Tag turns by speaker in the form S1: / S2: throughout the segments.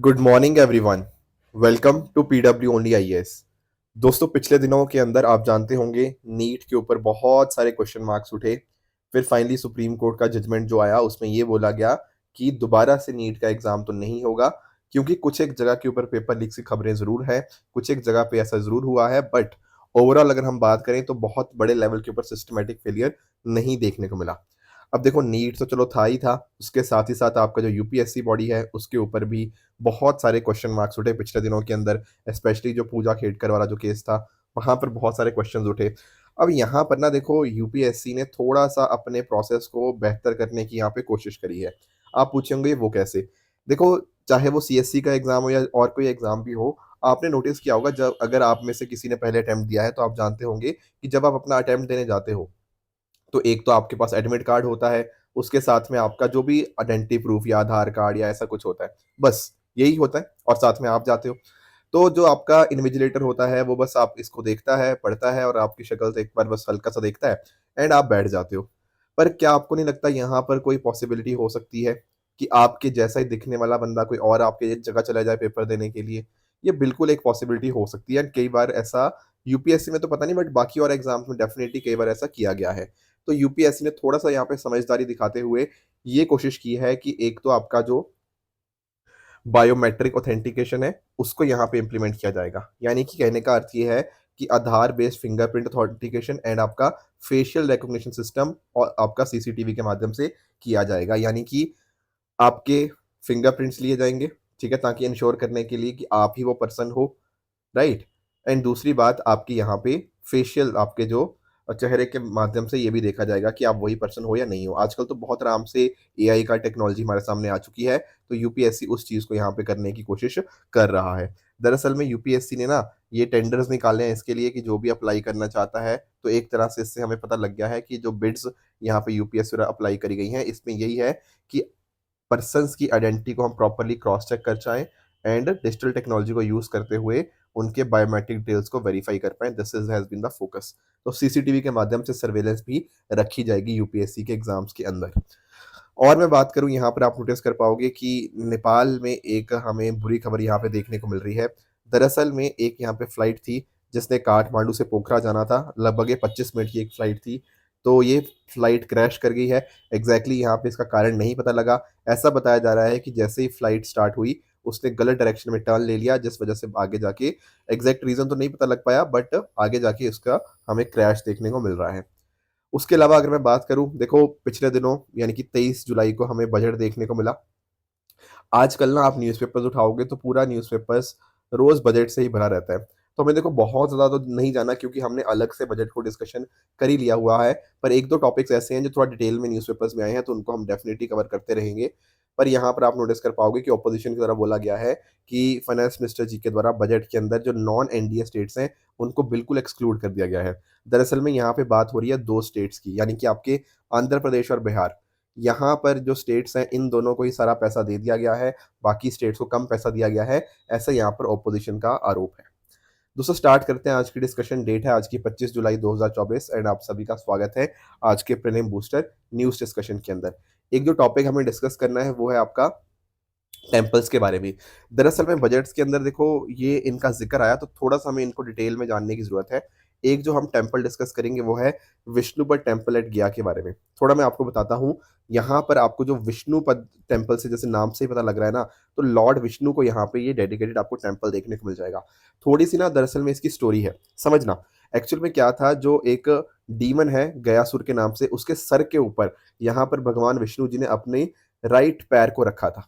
S1: Good morning everyone. Welcome to PW only IAS. दोस्तों, पिछले दिनों के अंदर आप जानते होंगे नीट के ऊपर बहुत सारे क्वेश्चन मार्क्स उठे। फिर फाइनली सुप्रीम कोर्ट का जजमेंट जो आया उसमें ये बोला गया कि दोबारा से नीट का एग्जाम तो नहीं होगा, क्योंकि कुछ एक जगह के ऊपर पेपर लीक की खबरें जरूर है, कुछ एक जगह पे ऐसा जरूर हुआ है, बट ओवरऑल अगर हम बात करें तो बहुत बड़े लेवल के ऊपर सिस्टमेटिक फेलियर नहीं देखने को मिला। अब देखो, नीट तो चलो था ही था, उसके साथ ही साथ आपका जो यूपीएससी बॉडी है उसके ऊपर भी बहुत सारे क्वेश्चन मार्क्स उठे पिछले दिनों के अंदर। स्पेशली जो पूजा खेड़कर वाला जो केस था, वहां पर बहुत सारे क्वेश्चंस उठे। अब यहाँ पर ना देखो, यूपीएससी ने थोड़ा सा अपने प्रोसेस को बेहतर करने की यहाँ पे कोशिश करी है। आप पूछेंगे वो कैसे? देखो, चाहे वो सीएससी का एग्जाम हो या और कोई एग्जाम भी हो, आपने नोटिस किया होगा, जब अगर आप में से किसी ने पहले अटेम्प्ट दिया है तो आप जानते होंगे कि जब आप अपना अटेम्प्ट देने जाते हो तो एक तो आपके पास एडमिट कार्ड होता है, उसके साथ में आपका जो भी आइडेंटिटी प्रूफ या आधार कार्ड या ऐसा कुछ होता है, बस यही होता है और साथ में आप जाते हो। तो जो आपका इन्विजिलेटर होता है वो बस आप इसको देखता है, पढ़ता है और आपकी शक्ल से एक बार बस हल्का सा देखता है एंड आप बैठ जाते हो। पर क्या आपको नहीं लगता यहाँ पर कोई पॉसिबिलिटी हो सकती है कि आपके जैसा ही दिखने वाला बंदा कोई और आपके जगह चला जाए पेपर देने के लिए? ये बिल्कुल एक पॉसिबिलिटी हो सकती है, कई बार ऐसा यूपीएससी में तो पता नहीं, बट बाकी और एग्जाम्स में डेफिनेटली कई बार ऐसा किया गया है। तो यूपीएससी ने थोड़ा-सा यहाँ पे समझदारी दिखाते हुए ये कोशिश की है कि एक तो आपका जो बायोमेट्रिक ऑथेंटिकेशन है, उसको यहाँ पे इम्प्लीमेंट किया जाएगा। यानी कि कहने का अर्थ ये है कि आधार बेस्ड फिंगरप्रिंट ऑथेंटिकेशन एंड आपका फेशियल रिकॉग्निशन सिस्टम और आपका सीसीटीवी के माध्यम से किया जाएगा। यानी कि आपके फिंगरप्रिंट्स लिए जाएँगे, ठीक है? ताकि इंश्योर करने के लिए कि आप ही वो पर्सन हो, राइट? एंड दूसरी बात, आपकी यहाँ पे फेशियल आपके जो चेहरे के माध्यम से ये भी देखा जाएगा कि आप वही पर्सन हो या नहीं हो। आजकल तो बहुत आराम से एआई का टेक्नोलॉजी हमारे सामने आ चुकी है, तो यूपीएससी उस चीज़ को यहाँ पे करने की कोशिश कर रहा है। दरअसल में यूपीएससी ने ना ये टेंडर्स निकाले हैं इसके लिए कि जो भी अप्लाई करना चाहता है, तो एक तरह से इससे हमें पता लग गया है कि जो बिड्स यहाँ पे यूपीएससी द्वारा अप्लाई करी गई हैं, इसमें यही है कि पर्सन्स की आइडेंटिटी को हम प्रॉपर्ली क्रॉस चेक कर पाएँ एंड डिजिटल टेक्नोलॉजी को यूज़ करते हुए उनके बायोमेट्रिक डिटेल्स को वेरीफाई कर पाएँ। This is has been the focus. तो सीसीटीवी के माध्यम से सर्वेलेंस भी रखी जाएगी यूपीएससी के एग्ज़ाम्स के अंदर। और मैं बात करूँ, यहाँ पर आप नोटिस कर पाओगे कि नेपाल में एक हमें बुरी खबर यहाँ पे देखने को मिल रही है। दरअसल में एक यहाँ पे फ्लाइट थी, जिसने काठमांडू से पोखरा जाना था। लगभग ये 25 मिनट की एक फ्लाइट थी। तो ये फ्लाइट क्रैश कर गई है। एग्ज़ैक्टली यहाँ पे इसका कारण नहीं पता लगा। ऐसा बताया जा रहा है कि जैसे ही फ्लाइट स्टार्ट हुई, उसने गलत डायरेक्शन में टर्न ले लिया, जिस वजह से आगे जाके एग्ज़ैक्ट रीज़न तो नहीं पता लग पाया, बट आगे जाके इसका हमें क्रैश देखने को मिल रहा है। उसके अलावा अगर मैं बात करूँ, देखो पिछले दिनों यानी कि 23 जुलाई को हमें बजट देखने को मिला। आजकल ना आप न्यूज़पेपर्स उठाओगे तो पूरा न्यूज़पेपर्स रोज़ बजट से ही भरा रहता है। तो हमें देखो बहुत ज़्यादा तो नहीं जाना, क्योंकि हमने अलग से बजट को डिस्कशन कर ही लिया हुआ है। पर 1-2 टॉपिक्स ऐसे हैं जो थोड़ा डिटेल में न्यूज़पेपर्स में आए हैं, तो उनको हम डेफ़िनिटली कवर करते रहेंगे। पर यहाँ पर आप नोटिस कर पाओगे कि ऑपोज़िशन के द्वारा बोला गया है कि फाइनेंस मिनिस्टर जी के द्वारा बजट के अंदर जो नॉन एनडीए स्टेट्स हैं, उनको बिल्कुल एक्सक्लूड कर दिया गया है। दरअसल में यहाँ पे बात हो रही है 2 स्टेट्स की, यानी कि आपके आंध्र प्रदेश और बिहार। यहाँ पर जो स्टेट्स हैं, इन दोनों को ही सारा पैसा दे दिया गया है, बाकी स्टेट्स को कम पैसा दिया गया है, ऐसा यहाँ पर ऑपोज़िशन का आरोप है। दोस्तों, स्टार्ट करते हैं आज की डिस्कशन। डेट है आज की 25 जुलाई 2024 एंड आप सभी का स्वागत है आज के प्रीलिम बूस्टर न्यूज़ डिस्कशन के अंदर। एक जो टॉपिक हमें डिस्कस करना है वो है आपका टेम्पल्स के बारे में। दरअसल में बजट्स के अंदर देखो ये इनका ज़िक्र आया, तो थोड़ा-सा हमें इनको डिटेल में जानने की ज़रूरत है। एक जो हम टेम्पल डिस्कस करेंगे वो है विष्णुपद टेम्पल एट गया के बारे में। थोड़ा मैं आपको बताता हूँ, यहाँ पर आपको जो विष्णुपद टेम्पल से जैसे नाम से ही पता लग रहा है ना, तो लॉर्ड विष्णु को यहाँ पे ये डेडिकेटेड आपको टेम्पल देखने को मिल जाएगा। थोड़ी-सी ना दरअसल में इसकी स्टोरी है, समझना। एक्चुअल में क्या था, जो एक डीमन है गयासुर के नाम से, उसके सर के ऊपर यहाँ पर भगवान विष्णु जी ने अपने राइट पैर को रखा था।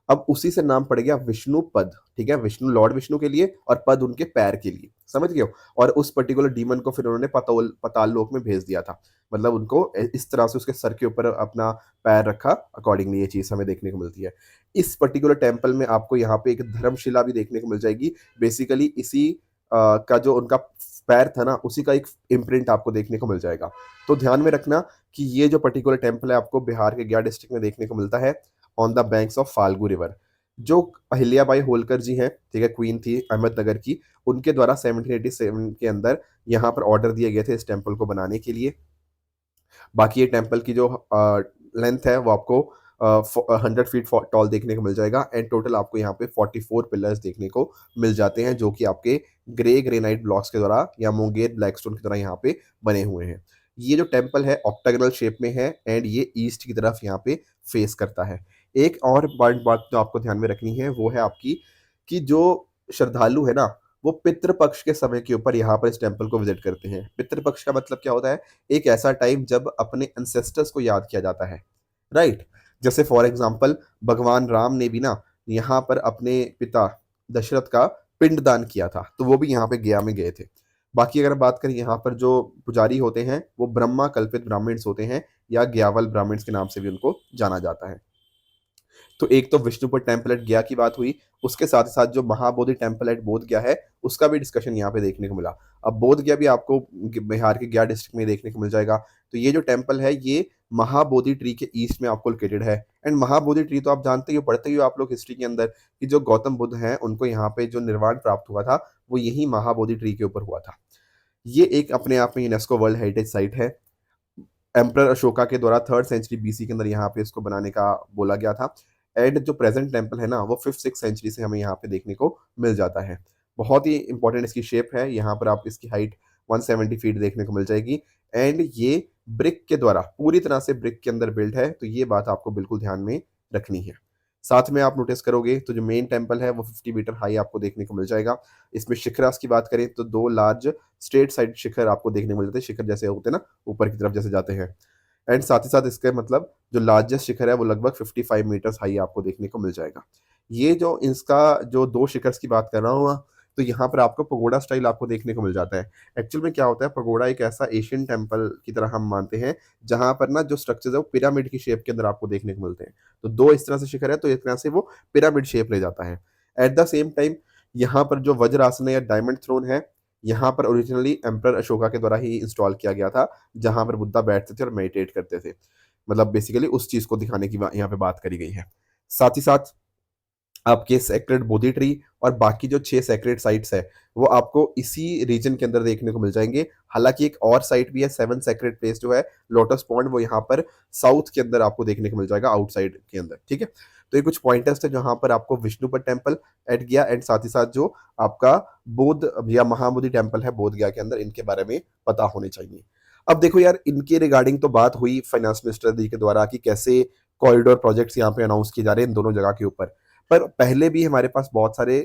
S1: अब उसी से नाम पड़ गया विष्णु पद, ठीक है? विष्णु लॉर्ड विष्णु के लिए और पद उनके पैर के लिए, समझ गए हो? और उस पर्टिकुलर डीमन को फिर उन्होंने पाताल लोक में भेज दिया था। मतलब उनको इस तरह से उसके सर के ऊपर अपना पैर रखा, अकॉर्डिंगली ये चीज़ हमें देखने को मिलती है। इस पर्टिकुलर टेम्पल में आपको यहाँ पे एक धर्मशिला भी देखने को मिल जाएगी। बेसिकली इसी का जो उनका पैर था ना, उसी का एक इम्प्रिंट आपको देखने को मिल जाएगा। तो ध्यान में रखना कि ये जो पर्टिकुलर टेम्पल है आपको बिहार के गया डिस्ट्रिक्ट में देखने को मिलता है, on the banks of Falgu river. जो अहिल्याबाई होलकर जी हैं, ठीक है, क्वीन थी अहमदनगर की, उनके द्वारा 1787 के अंदर यहाँ पर ऑर्डर दिए गए थे इस टेम्पल को बनाने के लिए। बाकी ये टेम्पल की जो लेंथ है वो आपको 100 फीट टॉल देखने को मिल जाएगा एंड टोटल आपको यहाँ पे 44 पिलर्स देखने को मिल जाते हैं, जो कि आपके ग्रे ग्रेनाइट ब्लॉक्स के द्वारा या मुंगेर ब्लैकस्टोन की तरह यहाँ पे बने हुए हैं। ये जो टेम्पल है ऑक्टागोनल शेप में है एंड ये ईस्ट की तरफ यहाँ पे फेस करता है। एक और बात जो आपको ध्यान में रखनी है वो है आपकी कि जो श्रद्धालु है ना, वो पितृपक्ष के समय के ऊपर यहाँ पर इस टेम्पल को विजिट करते हैं। पितृपक्ष का मतलब क्या होता है? एक ऐसा टाइम जब अपने एंसेस्टर्स को याद किया जाता है, राइट? जैसे फॉर एग्जाम्पल भगवान राम ने भी ना यहाँ पर अपने पिता दशरथ का पिंडदान किया था, तो वो भी यहाँ पे गया में गए थे। बाकी अगर बात करें यहाँ पर जो पुजारी होते हैं वो ब्रह्मा कल्पित ब्राह्मण्स होते हैं या ग्यावल ब्राह्मण्स के नाम से भी उनको जाना जाता है। तो एक तो विष्णुपुर टेम्पल एट गया की बात हुई, उसके साथ साथ जो महाबोधि टेम्पल एट बोध गया है उसका भी डिस्कशन यहाँ पे देखने को मिला। अब बोध गया भी आपको बिहार के गया डिस्ट्रिक्ट में देखने को मिल जाएगा। तो ये जो टेम्पल है ये महाबोधि ट्री के ईस्ट में आपको लोकेटेड है एंड महाबोधि ट्री तो आप जानते ही हो, पढ़ते ही हो आप लोग हिस्ट्री के अंदर कि जो गौतम बुद्ध हैं उनको यहाँ पे जो निर्वाण प्राप्त हुआ था वो यही महाबोधि ट्री के ऊपर हुआ था। ये एक अपने आप में यूनेस्को वर्ल्ड हेरिटेज साइट है। एम्परर अशोका के द्वारा 3rd सेंचुरी बीसी के अंदर यहाँ पे इसको बनाने का बोला गया था एंड जो प्रेजेंट टेम्पल है ना वो 5th-6th सेंचुरी से हमें यहाँ पे देखने को मिल जाता है। बहुत ही इंपॉर्टेंट इसकी शेप है, यहाँ पर आप इसकी हाइट 170 फीट देखने को मिल जाएगी एंड ये ब्रिक के द्वारा पूरी तरह से ब्रिक के अंदर बिल्ड है, तो ये बात आपको बिल्कुल ध्यान में रखनी है। साथ में आप नोटिस करोगे तो जो मेन टेम्पल है वो 50 मीटर हाई आपको देखने को मिल जाएगा। इसमें शिखरास की बात करें तो 2 लार्ज स्ट्रेट साइड शिखर आपको देखने को मिल जाते हैं, शिखर जैसे होते हैं ना ऊपर की तरफ जैसे जाते हैं एंड साथ ही साथ इसके मतलब जो लार्जेस्ट शिखर है वो लगभग 55 मीटर्स हाई आपको देखने को मिल जाएगा। ये जो इसका जो 2 शिखर्स की बात कर रहा हूँ तो यहाँ पर आपको पगोडा स्टाइल आपको देखने को मिल जाता है। एक्चुअल में क्या होता है, पगोडा एक ऐसा एशियन टेम्पल की तरह हम मानते हैं जहाँ पर ना जो स्ट्रक्चर्स है वो पिरामिड की शेप के अंदर आपको देखने को मिलते हैं। तो 2 इस तरह से शिखर है तो इस तरह से वो पिरामिड शेप ले जाता है। एट द सेम टाइम यहाँ पर जो वज्र आसन या डायमंड थ्रोन है, यहाँ पर ओरिजिनली एम्परर अशोका के द्वारा ही इंस्टॉल किया गया था, जहाँ पर बुद्धा बैठते थे और मेडिटेट करते थे। मतलब बेसिकली उस चीज़ को दिखाने की यहाँ पे बात करी गई है। साथ ही साथ आपके सेक्रेड बोधि ट्री और बाकी जो 6 सेक्रेड साइट्स है वो आपको इसी रीजन के अंदर देखने को मिल जाएंगे। हालांकि एक और साइट भी है 7 सेक्रेड प्लेस जो है लोटस पॉन्ड, वो यहाँ पर साउथ के अंदर आपको देखने को मिल जाएगा आउटसाइड के अंदर, ठीक है। तो ये कुछ पॉइंटर्स थे जहाँ पर आपको विष्णुपद टेम्पल एट गया एंड साथ ही साथ जो आपका बोध या महाबोधि टेम्पल है बोध गया के अंदर, इनके बारे में पता होने चाहिए। अब देखो यार, इनके रिगार्डिंग तो बात हुई फाइनेंस मिनिस्टर दी के द्वारा कि कैसे कॉरिडोर प्रोजेक्ट्स यहाँ पे अनाउंस किए जा रहे हैं इन दोनों जगह के ऊपर, पर पहले भी हमारे पास बहुत सारे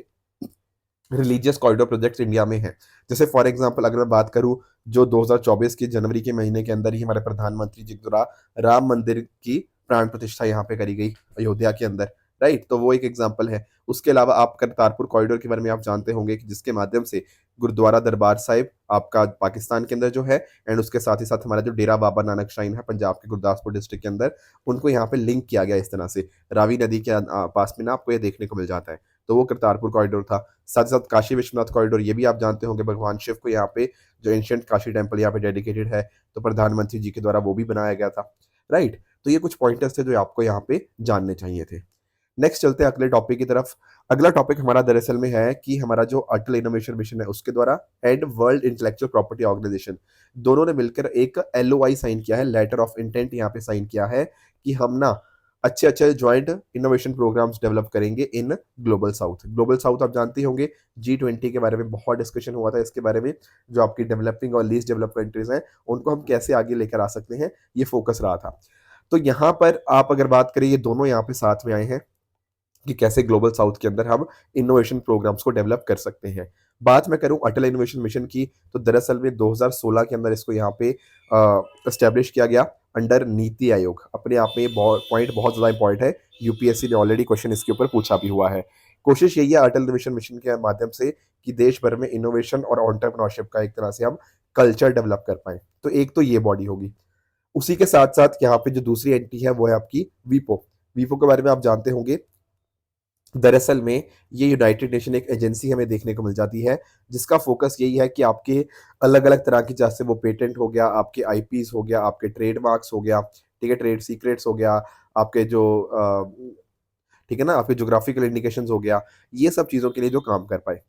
S1: रिलीजियस कॉरिडोर प्रोजेक्ट्स इंडिया में हैं। जैसे फॉर एग्जांपल अगर मैं बात करूं, जो 2024 के जनवरी के महीने के अंदर ही हमारे प्रधानमंत्री जी के द्वारा राम मंदिर की प्राण प्रतिष्ठा यहाँ पे करी गई अयोध्या के अंदर, राइट? तो वो एक एग्जांपल है। उसके अलावा आप करतारपुर कॉरिडोर के बारे में आप जानते होंगे कि जिसके माध्यम से गुरुद्वारा दरबार साहिब आपका पाकिस्तान के अंदर जो है एंड उसके साथ ही साथ हमारा जो डेरा बाबा नानक श्राइन है पंजाब के गुरदासपुर डिस्ट्रिक्ट के अंदर, उनको यहाँ पे लिंक किया गया इस तरह से रावी नदी के पास में ना आपको ये देखने को मिल जाता है। तो वो करतारपुर कॉरिडोर था। साथ ही साथ काशी विश्वनाथ कॉरिडोर, ये भी आप जानते होंगे भगवान शिव को यहाँ पे जो एंशिएंट काशी टेम्पल यहाँ पे डेडिकेटेड है, तो प्रधानमंत्री जी के द्वारा वो भी बनाया गया था, राइट? तो ये कुछ पॉइंटर्स थे जो आपको यहाँ पे जानने चाहिए थे। नेक्स्ट चलते हैं अगले टॉपिक की तरफ। अगला टॉपिक हमारा दरअसल में है कि हमारा जो अटल इनोवेशन मिशन है उसके द्वारा and world intellectual property organisation दोनों ने मिलकर एक LOI साइन किया है, लेटर ऑफ इंटेंट यहाँ पे साइन किया है कि हम ना अच्छे अच्छे ज्वाइंट इनोवेशन प्रोग्राम्स डेवलप करेंगे in global south. Global south आप जानते ही होंगे, G20 के बारे में बहुत डिस्कशन हुआ था इसके बारे में, जो आपकी डेवलपिंग और लीस्ट डेवलप कंट्रीज हैं उनको हम कैसे आगे लेकर आ सकते हैं, ये फोकस रहा था। तो यहाँ पर आप अगर बात करें, ये दोनों यहाँ पे साथ में आए हैं कि कैसे ग्लोबल साउथ के अंदर हम इनोवेशन प्रोग्राम्स को डेवलप कर सकते हैं। बात मैं करूं अटल इनोवेशन मिशन की, तो दरअसल में 2016 के अंदर इसको यहाँ पे एस्टेब्लिश किया गया अंडर नीति आयोग। अपने आप में पॉइंट बहुत ज़्यादा इंपॉर्टेंट है, यूपीएससी ने ऑलरेडी क्वेश्चन इसके ऊपर पूछा भी हुआ है। कोशिश यही है अटल इनोवेशन मिशन के माध्यम से कि देश भर में इनोवेशन और एंटरप्रेन्योरशिप का एक तरह से हम कल्चर डेवलप कर पाए। तो एक तो ये बॉडी होगी। उसी के साथ साथ यहाँ पे जो दूसरी एंटिटी है वो है आपकी वीपो। वीपो के बारे में आप जानते होंगे, दरअसल में ये यूनाइटेड नेशन एक एजेंसी हमें देखने को मिल जाती है जिसका फोकस यही है कि आपके अलग अलग तरह की, जैसे वो पेटेंट हो गया, आपके आईपीज हो गया, आपके ट्रेडमार्क्स हो गया, ठीक है, ट्रेड सीक्रेट्स हो गया, आपके जो ठीक है ना, आपके जोग्राफिकल इंडिकेशंस हो गया, ये सब चीज़ों के लिए जो काम कर पाए।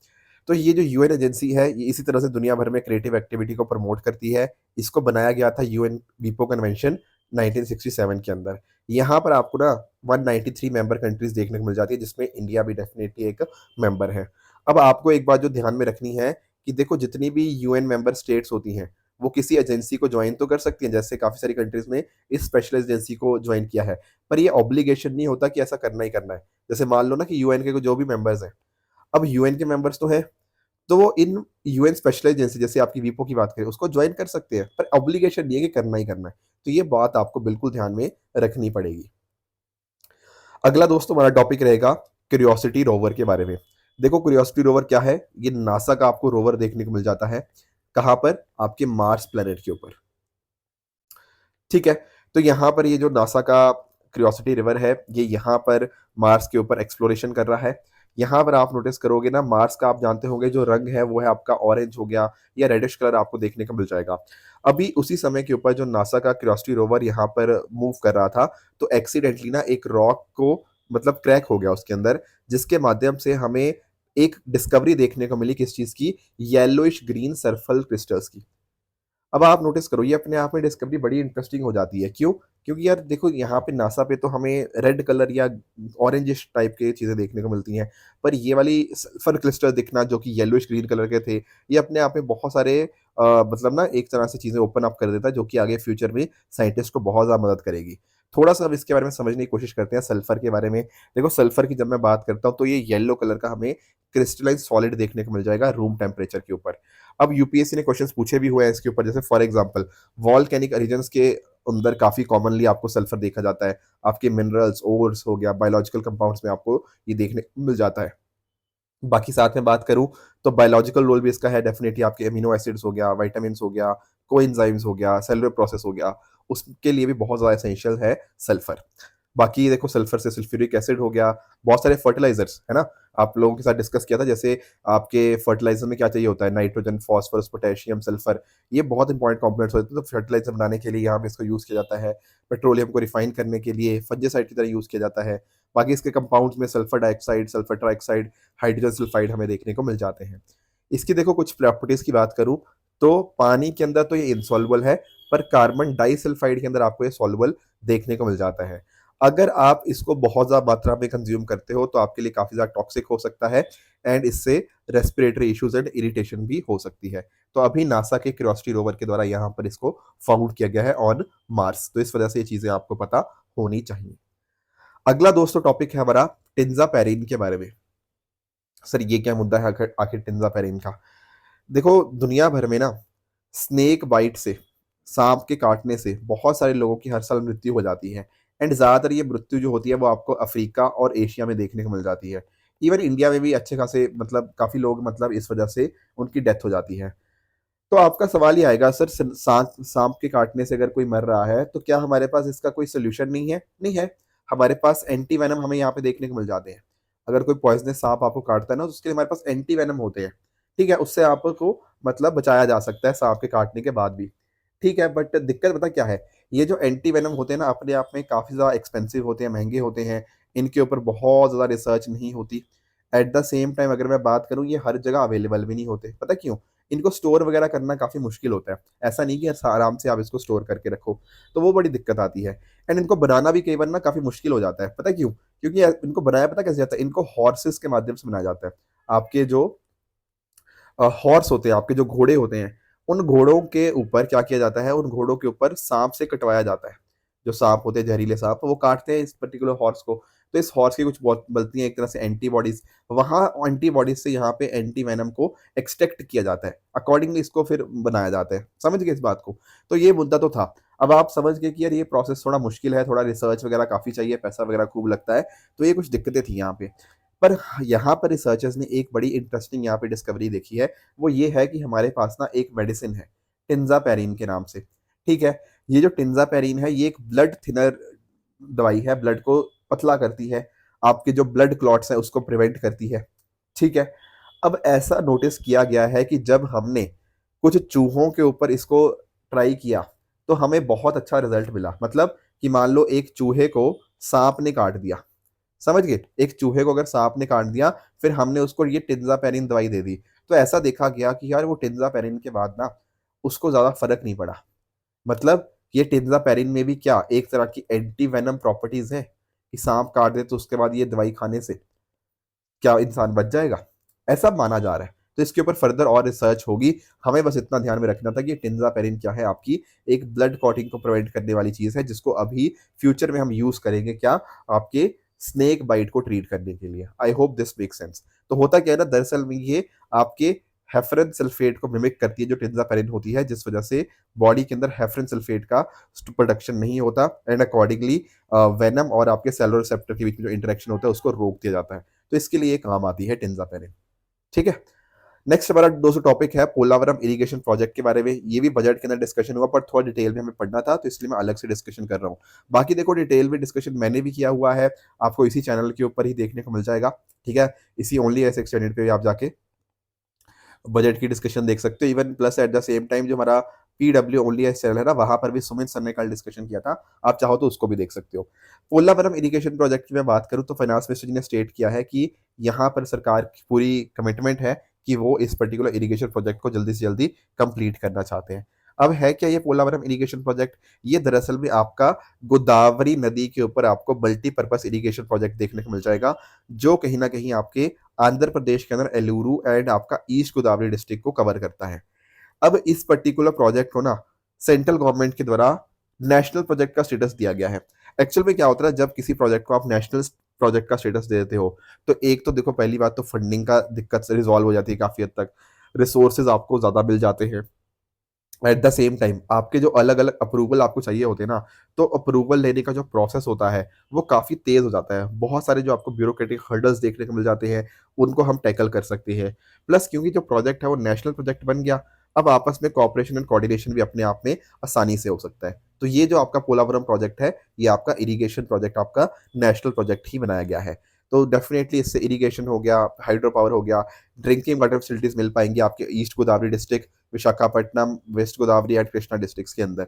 S1: तो ये जो यूएन एजेंसी है ये इसी तरह से दुनिया भर में क्रिएटिव एक्टिविटी को प्रमोट करती है। इसको बनाया गया था यूएन वीपो कन्वेंशन 1967 के अंदर। यहाँ पर आपको ना 193 मेंबर कंट्रीज देखने को मिल जाती है, जिसमें इंडिया भी डेफिनेटली एक मेंबर है। अब आपको एक बात जो ध्यान में रखनी है कि देखो, जितनी भी यूएन मेंबर स्टेट्स होती हैं, वो किसी एजेंसी को ज्वाइन तो कर सकती हैं, जैसे काफ़ी सारी कंट्रीज़ ने इस स्पेशल एजेंसी को ज्वाइन किया है, पर ये ऑब्लिगेशन नहीं होता कि ऐसा करना ही करना है। जैसे मान लो ना कि यूएन के जो भी मेंबर्स हैं, अब यूएन के मेंबर्स तो हैं, तो वो इन यूएन स्पेशल एजेंसी, जैसे आपकी वीपो की बात करें, उसको ज्वाइन कर सकते हैं, पर ऑब्लिगेशन नहीं है कि करना ही करना है। तो ये बात आपको बिल्कुल ध्यान में रखनी पड़ेगी। अगला दोस्तों हमारा टॉपिक रहेगा क्यूरियोसिटी रोवर के बारे में। देखो, क्यूरियोसिटी रोवर क्या है? ये नासा का आपको रोवर देखने को मिल जाता है। कहाँ पर? आपके मार्स प्लेनेट के ऊपर। ठीक है? तो यहाँ पर ये जो नासा का क्यूरियोसिटी रिवर है, ये यहाँ पर मार्स के ऊपर एक्सप्लोरेशन कर रहा है। यहाँ पर आप नोटिस करोगे ना, मार्स का आप जानते होंगे जो रंग है वो है आपका ऑरेंज हो गया, या रेडिश कलर आपको देखने को मिल जाएगा। अभी उसी समय के ऊपर जो नासा का क्यूरियोसिटी रोवर यहाँ पर मूव कर रहा था, तो एक्सीडेंटली ना एक रॉक को मतलब क्रैक हो गया उसके अंदर, जिसके माध्यम से हमें एक डिस्कवरी देखने को मिली। किस चीज़ की? येलोइश ग्रीन सर्फल क्रिस्टल्स की। अब आप नोटिस करो, ये अपने आप में डिस्कवरी बड़ी इंटरेस्टिंग हो जाती है। क्यों? क्योंकि यार देखो, यहाँ पे नासा पे तो हमें रेड कलर या ऑरेंजिश टाइप की चीज़ें देखने को मिलती हैं, पर ये वाली सल्फर क्रिस्टल दिखना जो कि येलोइश ग्रीन कलर के थे, ये अपने आप में बहुत सारे मतलब ना एक तरह से चीज़ें ओपन अप कर देता है, जो कि आगे फ्यूचर में साइंटिस्ट को बहुत ज़्यादा मदद करेगी। थोड़ा-सा अब इसके बारे में समझने की कोशिश करते हैं सल्फर के बारे में। देखो, सल्फर की जब मैं बात करता हूँ, तो ये येलो कलर का हमें क्रिस्टलाइन सॉलिड देखने को मिल जाएगा रूम टेम्परेचर के ऊपर। अब यूपीएससी ने क्वेश्चंस पूछे भी हुए हैं इसके ऊपर, जैसे फॉर एग्जांपल वॉल्केनिक रीजन्स के अंदर काफ़ी कॉमनली आपको सल्फर देखा जाता है। आपके मिनरल्स, ओर्स हो गया, बायोलॉजिकल कंपाउंड्स में आपको ये देखने को मिल जाता है। बाकी साथ में बात करूँ, तो बायोलॉजिकल रोल भी इसका है डेफिनिटली। आपके अमीनो एसिड्स हो गया, विटामिन्स हो गया, कोएंजाइम्स हो गया, सेलुलर प्रोसेस हो गया, उसके लिए भी बहुत ज़्यादा एसेंशियल है सल्फर। बाकी देखो, सल्फर से सल्फ्यूरिक एसिड हो गया, बहुत सारे फर्टिलाइजर्स, है ना? आप लोगों के साथ डिस्कस किया था, जैसे आपके फर्टिलाइजर में क्या चाहिए होता है? नाइट्रोजन, फास्फोरस, पोटेशियम, सल्फर, ये बहुत इंपॉर्टेंट कंपोनेंट्स होते हैं। तो फर्टिलाइजर बनाने के लिए यहाँ पे इसको यूज़ किया जाता है। पेट्रोलियम को रिफाइन करने के लिए फंगिसाइड की तरह यूज़ किया जाता है। बाकी इसके कंपाउंड्स में sulphur dioxide, sulphur trioxide, hydrogen sulphide हमें देखने को मिल जाते हैं। इसकी देखो कुछ प्रॉपर्टीज़ की बात करूँ, तो पानी के अंदर तो ये इनसॉल्युबल है, पर कार्बन डाइसल्फाइड के अंदर आपको ये सॉल्युबल देखने को मिल जाता है। अगर आप इसको बहुत ज़्यादा मात्रा में कंज़्यूम करते हो, तो आपके लिए काफ़ी ज़्यादा टॉक्सिक हो सकता है, एंड इससे रेस्पिरेटरी इश्यूज़ एंड इरिटेशन भी हो सकती है। तो अभी नासा के क्यूरियोसिटी रोवर के द्वारा यहाँ पर इसको फाउंड किया गया है ऑन मार्स, तो इस वजह से ये चीज़ें आपको पता होनी चाहिए। अगला दोस्तों टॉपिक है हमारा टिंज़ापेरिन के बारे में। सर ये क्या मुद्दा है आखिर आखिर टिंज़ापेरिन का? देखो, दुनिया भर में ना स्नेक बाइट से, सांप के काटने से बहुत सारे लोगों की हर साल मृत्यु हो जाती है, एंड ज़्यादातर ये मृत्यु जो होती है वो आपको अफ्रीका और एशिया में देखने को मिल जाती है। इवन इंडिया में भी अच्छे खासे मतलब काफ़ी लोग मतलब इस वजह से उनकी डेथ हो जाती है। तो आपका सवाल ये आएगा, सर सांप सांप के काटने से अगर कोई मर रहा है, तो क्या हमारे पास इसका कोई सोल्यूशन नहीं है? नहीं है। हमारे पास एंटी वेनम हमें यहाँ पे देखने को मिल जाते हैं। अगर कोई पॉइजनस सांप आपको काटता है ना, तो उसके लिए हमारे पास एंटी वेनम होते हैं। ठीक है, उससे आपको मतलब बचाया जा सकता है सांप के काटने के बाद भी। ठीक है, बट दिक्कत पता क्या है? ये जो एंटी वेनम होते हैं ना, अपने आप में काफ़ी ज़्यादा एक्सपेंसिव होते हैं, महंगे होते हैं। इनके ऊपर बहुत ज़्यादा रिसर्च नहीं होती। एट द सेम टाइम अगर मैं बात करूँ, ये हर जगह अवेलेबल भी नहीं होते। पता क्यों? इनको स्टोर वगैरह करना काफ़ी मुश्किल होता है। ऐसा नहीं कि आराम से आप इसको स्टोर करके रखो, तो वो बड़ी दिक्कत आती है। एंड इनको बनाना भी कई बार ना काफ़ी मुश्किल हो जाता है। पता क्यों? क्योंकि इनको बनाया पता कैसे जाता है? इनको हॉर्सेस के माध्यम से बनाया जाता है। आपके जो हॉर्स होते हैं, आपके जो घोड़े होते हैं, उन घोड़ों के ऊपर क्या किया जाता है? उन घोड़ों के ऊपर साँप से कटवाया जाता है। जो साँप होते हैं, ज़हरीले साँप, वो काटते हैं इस पर्टिकुलर हॉर्स को। तो इस हॉर्स की कुछ बहुत बनती हैं एक तरह से एंटीबॉडीज़। वहाँ एंटीबॉडीज़ से यहाँ पे एंटी वेनम को एक्सट्रैक्ट किया जाता है। अकॉर्डिंगली इसको फिर बनाया जाता है। समझ गए इस बात को? तो ये मुद्दा तो था। अब आप समझ गए कि यार ये प्रोसेस थोड़ा मुश्किल है, थोड़ा रिसर्च वगैरह काफ़ी चाहिए, पैसा वगैरह खूब लगता है। तो ये कुछ दिक्कतें थी यहाँ पे। पर यहाँ पर रिसर्चर्स ने एक बड़ी इंटरेस्टिंग यहाँ पे डिस्कवरी देखी है, वो ये है कि हमारे पास ना एक मेडिसिन है, टिंज़ापेरिन के नाम से, ठीक है? ये जो टिंज़ापेरिन है, ये एक ब्लड थिनर दवाई है, ब्लड को पतला करती है, आपके जो ब्लड क्लॉट्स हैं उसको प्रिवेंट करती है, ठीक है? अब ऐसा नोटिस किया गया है कि जब हमने कुछ चूहों के ऊपर इसको ट्राई किया, तो हमें बहुत अच्छा रिज़ल्ट मिला। मतलब कि मान लो एक चूहे को साँप ने काट दिया, समझ गए? एक चूहे को अगर साँप ने काट दिया, फिर हमने उसको ये टिंज़ापेरिन दवाई दे दी। तो ऐसा देखा गया कि यार वो टिंज़ापेरिन के बाद ना उसको ज़्यादा फ़र्क नहीं पड़ा। मतलब ये टिंजापेरिन में भी क्या एक तरह की एंटी वेनम प्रॉपर्टीज है कि सांप काट दे तो उसके बाद ये दवाई खाने से क्या इंसान बच जाएगा, ऐसा माना जा रहा है। तो इसके ऊपर फर्दर और रिसर्च होगी। हमें बस इतना ध्यान में रखना था कि टिंजापेरिन क्या है, आपकी एक ब्लड क्लॉटिंग को प्रिवेंट करने वाली चीज है, जिसको अभी फ्यूचर में हम यूज करेंगे क्या, आपके स्नेक बाइट को ट्रीट करने के लिए। I hope this make sense. तो होता क्या है ना, दरअसल में ये आपके हेफरन सल्फेट को मिमिक करती है जो टिंजापेरिन होती है, जिस वजह से बॉडी के अंदर हेफरन सल्फेट का प्रोडक्शन नहीं होता एंड अकॉर्डिंगली वेनम और आपके सेलुलर रिसेप्टर के बीच में जो इंटरेक्शन होता है उसको रोक दिया जाता है। तो इसके लिए काम आती है टिंजापेरिन। ठीक है। नेक्स्ट हमारा दोस्तों टॉपिक है पोलावरम इरिगेशन प्रोजेक्ट के बारे में। ये भी बजट के अंदर डिस्कशन हुआ, पर थोड़ा डिटेल में हमें पढ़ना था तो इसलिए मैं अलग से डिस्कशन कर रहा हूँ। बाकी देखो डिटेल में डिस्कशन मैंने भी किया हुआ है, आपको इसी चैनल के ऊपर ही देखने को मिल जाएगा। ठीक है, इसी ओनली एस चैनल पे आप जाके बजट की डिस्कशन देख सकते हो। Even plus at the same time जो हमारा पीडब्ल्यू ओनली एस चैनल है ना, वहां पर भी सुमित सर ने कल डिस्कशन किया था, आप चाहो तो उसको भी देख सकते हो। पोलावरम इरिगेशन प्रोजेक्ट की मैं बात करूं तो फाइनेंस मिनिस्टर जी ने स्टेट किया है कि यहाँ पर सरकार की पूरी कमिटमेंट है कि वो इस पर्टिकुलर इरिगेशन प्रोजेक्ट को जल्दी से जल्दी कंप्लीट करना चाहते हैं। अब है क्या ये पोलावरम इरिगेशन प्रोजेक्ट, ये दरअसल में आपका गोदावरी नदी के ऊपर आपको मल्टीपर्पज इरिगेशन प्रोजेक्ट देखने को मिल जाएगा, जो कहीं ना कहीं आपके आंध्र प्रदेश के अंदर एलूरू एंड आपका ईस्ट गोदावरी डिस्ट्रिक्ट को कवर करता है। अब इस पर्टिकुलर प्रोजेक्ट को ना सेंट्रल गवर्नमेंट के द्वारा नेशनल प्रोजेक्ट का स्टेटस दिया गया है। एक्चुअल में क्या होता है, जब किसी प्रोजेक्ट को आप नेशनल प्रोजेक्ट का स्टेटस दे देते हो तो एक तो देखो पहली बात तो फंडिंग का दिक्कत से रिजॉल्व हो जाती है काफी हद तक, रिसोर्सेज आपको ज्यादा मिल जाते हैं। एट द सेम टाइम आपके जो अलग अलग अप्रूवल आपको चाहिए होते हैं ना, तो अप्रूवल लेने का जो प्रोसेस होता है वो काफ़ी तेज़ हो जाता है। बहुत सारे जो आपको ब्यूरोक्रेटिक हर्डल्स देखने को मिल जाते हैं, उनको हम टैकल कर सकते हैं। प्लस क्योंकि जो प्रोजेक्ट है वो नेशनल प्रोजेक्ट बन गया, अब आपस में कोऑपरेशन एंड कोऑर्डिनेशन भी अपने आप में आसानी से हो सकता है। तो ये जो आपका पोलावरम प्रोजेक्ट है, ये आपका इरिगेशन प्रोजेक्ट आपका नेशनल प्रोजेक्ट ही बनाया गया है। तो डेफिनेटली इससे इरिगेशन हो गया, हाइड्रो पावर हो गया, ड्रिंकिंग वाटर फैसिलिटीज मिल पाएंगी आपके east Godavari district, Visakhapatnam, west Godavari and Krishna districts के अंदर।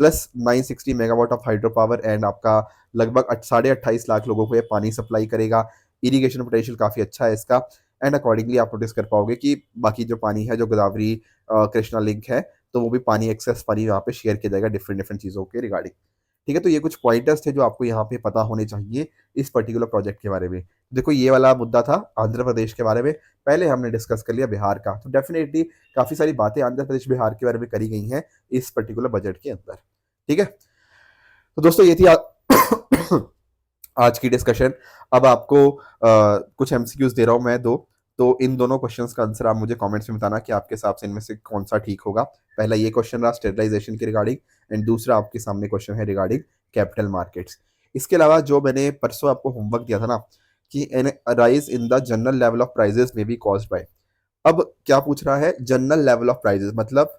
S1: Plus 960 megawatt of hydro power and आपका लगभग 28.5 लाख लोगों को ये पानी सप्लाई करेगा। इरिगेशन पोटेंशियल काफ़ी अच्छा है इसका एंड अकॉर्डिंगली आप नोटिस कर पाओगे कि बाकी जो पानी है जो गोदावरी कृष्णा लिंक है, तो वो भी पानी एक्सेस पानी यहाँ पे शेयर किया जाएगा डिफरेंट डिफरेंट चीज़ों के रिगार्डिंग। ठीक है, तो ये कुछ पॉइंटर्स थे जो आपको यहाँ पे पता होने चाहिए इस पर्टिकुलर प्रोजेक्ट के बारे में। देखो ये वाला मुद्दा था आंध्र प्रदेश के बारे में, पहले हमने डिस्कस कर लिया बिहार का। तो डेफिनेटली काफ़ी सारी बातें आंध्र प्रदेश बिहार के बारे में करी गई हैं इस पर्टिकुलर बजट के अंदर। ठीक है, तो दोस्तों ये थी आज की डिस्कशन। अब आपको कुछ एमसीक्यूज दे रहा हूं मैं दो, तो इन दोनों क्वेश्चंस का आंसर आप मुझे कमेंट्स में बताना कि आपके हिसाब से इनमें से कौन सा ठीक होगा। पहला ये क्वेश्चन रहा स्टेबलाइजेशन के रिगार्डिंग एंड दूसरा आपके सामने क्वेश्चन है रिगार्डिंग कैपिटल मार्केट्स। इसके अलावा जो मैंने परसों आपको होमवर्क दिया था ना कि an rise in the general level of prices में बी कॉज्ड बाय, अब क्या पूछ रहा है, जनरल लेवल ऑफ प्राइजेस मतलब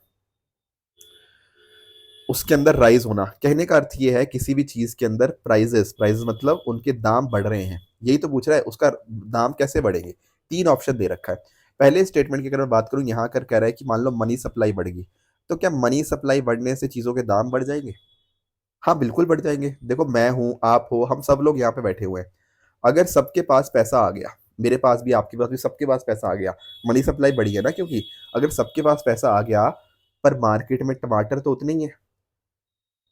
S1: उसके अंदर राइज होना। कहने का अर्थ ये है किसी भी चीज के अंदर प्राइजेस, प्राइजेस मतलब उनके दाम बढ़ रहे हैं, यही तो पूछ रहा है। उसका दाम कैसे बढ़ेंगे, तीन ऑप्शन दे रखा है। पहले स्टेटमेंट की अगर मैं बात करूं, यहाँ कर कह रहा है कि मान लो मनी सप्लाई बढ़ेगी, तो क्या मनी सप्लाई बढ़ने से चीजों के दाम बढ़ जाएंगे? हाँ बिल्कुल बढ़ जाएंगे। देखो मैं हूं, आप हो, हम सब लोग यहाँ पे बैठे हुए हैं। अगर सबके पास पैसा आ गया, मेरे पास भी, आपके पास भी, सबके पास पैसा आ गया, मनी सप्लाई बढ़ी है ना, क्योंकि अगर सबके पास पैसा आ गया पर मार्केट में टमाटर तो उतने ही है,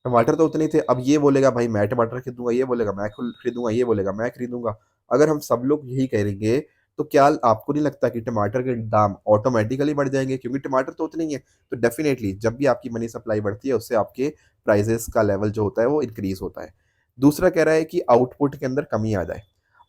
S1: टमाटर तो उतने ही थे। अब ये बोलेगा भाई मैं टमाटर खरीदूंगा, ये बोलेगा मैं खरीदूंगा, ये बोलेगा मैं खरीदूंगा। अगर हम सब लोग यही करेंगे तो क्या आपको नहीं लगता कि टमाटर के दाम ऑटोमेटिकली बढ़ जाएंगे, क्योंकि टमाटर तो उतने ही है। तो डेफिनेटली जब भी आपकी मनी सप्लाई बढ़ती है उससे आपके प्राइजेस का लेवल जो होता है वो इंक्रीज होता है। दूसरा कह रहा है कि आउटपुट के अंदर कमी आ जाए।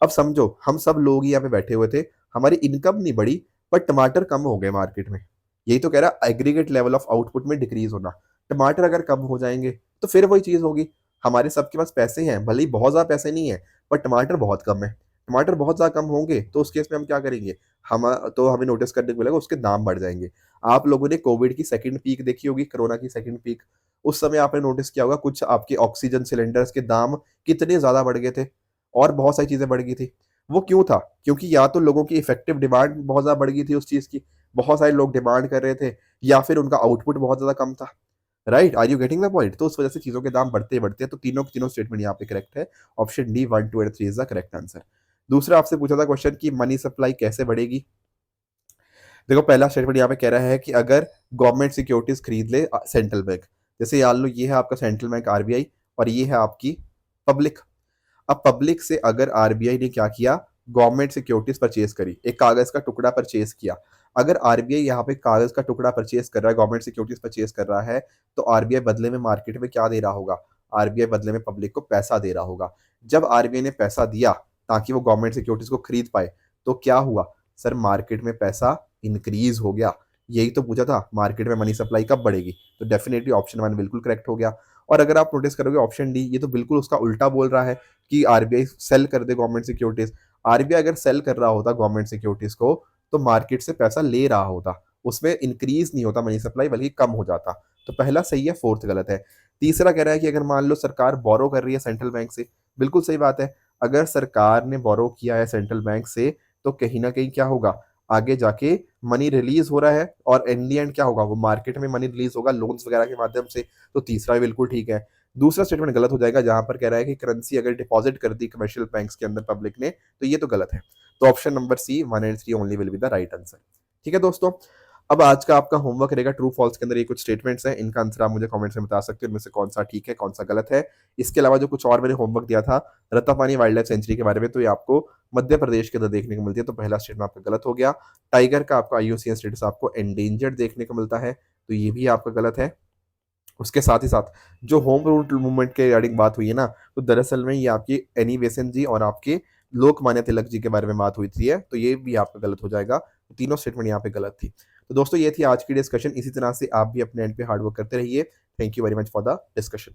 S1: अब समझो हम सब लोग यहाँ पे बैठे हुए थे, हमारी इनकम नहीं बढ़ी पर टमाटर कम हो गए मार्केट में, यही तो कह रहा है एग्रीगेट लेवल ऑफ आउटपुट में डिक्रीज होना। टमाटर अगर कम हो जाएंगे तो फिर वही चीज होगी, हमारे सबके पास पैसे हैं, भले ही बहुत ज्यादा पैसे नहीं है पर टमाटर बहुत कम है। टमाटर बहुत ज्यादा कम होंगे तो उस केस में हम क्या करेंगे, हम तो हमें नोटिस करने को मिलेगा उसके दाम बढ़ जाएंगे। आप लोगों ने कोविड की सेकंड पीक देखी होगी, कोरोना की सेकंड पीक, उस समय आपने नोटिस किया होगा कुछ आपके ऑक्सीजन सिलेंडर्स के दाम कितने ज्यादा बढ़ गए थे और बहुत सारी चीजें बढ़ गई थी। वो क्यों था, क्योंकि या तो लोगों की इफेक्टिव डिमांड बहुत ज्यादा बढ़ गई थी उस चीज की, बहुत सारे लोग डिमांड कर रहे थे, या फिर उनका आउटपुट बहुत ज्यादा कम था। Right, are you getting the point? तो उस वजह से चीजों के दाम बढ़ते बढ़ते हैं। तो तीनों तीनों स्टेटमेंट यहाँ पे करेक्ट है, option D 1 2 and 3 is the correct answer. दूसरा आपसे पूछा था क्वेश्चन कि मनी सप्लाई कैसे बढ़ेगी। देखो पहला स्टेटमेंट यहाँ पे कह रहा है कि अगर गवर्नमेंट सिक्योरिटीज खरीद ले सेंट्रल बैंक, जैसे मान लो ये है आपका सेंट्रल बैंक आरबीआई और ये है आपकी पब्लिक। अब पब्लिक से अगर आरबीआई ने क्या किया, गवर्नमेंट सिक्योरिटीज परचेज करी, एक कागज का टुकड़ा परचेज किया। अगर आरबीआई यहाँ पे कागज का टुकड़ा परचेज कर रहा है, गवर्नमेंट सिक्योरिटीज परचेज कर रहा है, तो आरबीआई बदले में मार्केट में क्या दे रहा होगा, आरबीआई बदले में पब्लिक को पैसा दे रहा होगा। जब आरबीआई ने पैसा दिया ताकि वो गवर्नमेंट सिक्योरिटीज को खरीद पाए, तो क्या हुआ सर, मार्केट में पैसा इंक्रीज हो गया। यही तो पूछा था, मार्केट में मनी सप्लाई कब बढ़ेगी, तो डेफिनेटली ऑप्शन वन बिल्कुल करेक्ट हो गया। और अगर आप नोटिस करोगे ऑप्शन डी, ये तो बिल्कुल उसका उल्टा बोल रहा है कि आरबीआई सेल कर दे गवर्नमेंट सिक्योरिटीज। आरबीआई अगर सेल कर रहा होता गवर्नमेंट सिक्योरिटीज को, तो मार्केट से पैसा ले रहा होता, उसमें इंक्रीज नहीं होता मनी सप्लाई, बल्कि कम हो जाता। तो पहला सही है, फोर्थ गलत है। तीसरा कह रहा है कि अगर मान लो सरकार बोरो कर रही है सेंट्रल बैंक से, बिल्कुल सही बात है। अगर सरकार ने बोरो किया है सेंट्रल बैंक से, तो कहीं ना कहीं क्या होगा, आगे जाके मनी रिलीज हो रहा है और इन दी एंड क्या होगा, वो मार्केट में मनी रिलीज होगा लोन्स वगैरह के माध्यम से। तो तीसरा भी बिल्कुल ठीक है। दूसरा स्टेटमेंट गलत हो जाएगा, जहां पर कह रहा है कि करेंसी अगर डिपॉजिट कर दी कमर्शियल बैंक्स के अंदर पब्लिक ने, तो ये तो गलत है। तो option number C 1 and 3 only will be the right answer. ठीक है दोस्तों, अब आज का आपका होमवर्क रहेगा ट्रू फॉल्स के अंदर ये कुछ स्टेटमेंट्स हैं, इनका आंसर आप मुझे कमेंट्स में बता सकते हो इनमें से कौन सा ठीक है कौन सा गलत है। इसके अलावा जो कुछ और मैंने होमवर्क दिया था रत्तापानी वाइल्ड लाइफ सेंचुरी के बारे में, तो ये आपको मध्य प्रदेश के अंदर देखने को मिलती है। तो पहला स्टेटमेंट आपका गलत हो गया। टाइगर का आपका आईयूसीएन स्टेटस आपको एंडेंजर्ड देखने को मिलता है, तो ये भी आपका गलत है। उसके साथ ही साथ जो होम रूल मूवमेंट के रिगार्डिंग बात हुई है ना, तो दरअसल में ये आपकी एनी बेसेंट जी और आपके लोकमान्य तिलक जी के बारे में बात हुई थी है, तो ये भी आपका गलत हो जाएगा। तीनों स्टेटमेंट यहाँ पे गलत थी। तो दोस्तों ये थी आज की डिस्कशन। इसी तरह से आप भी अपने एंड पे हार्डवर्क करते रहिए। Thank you very much for the discussion.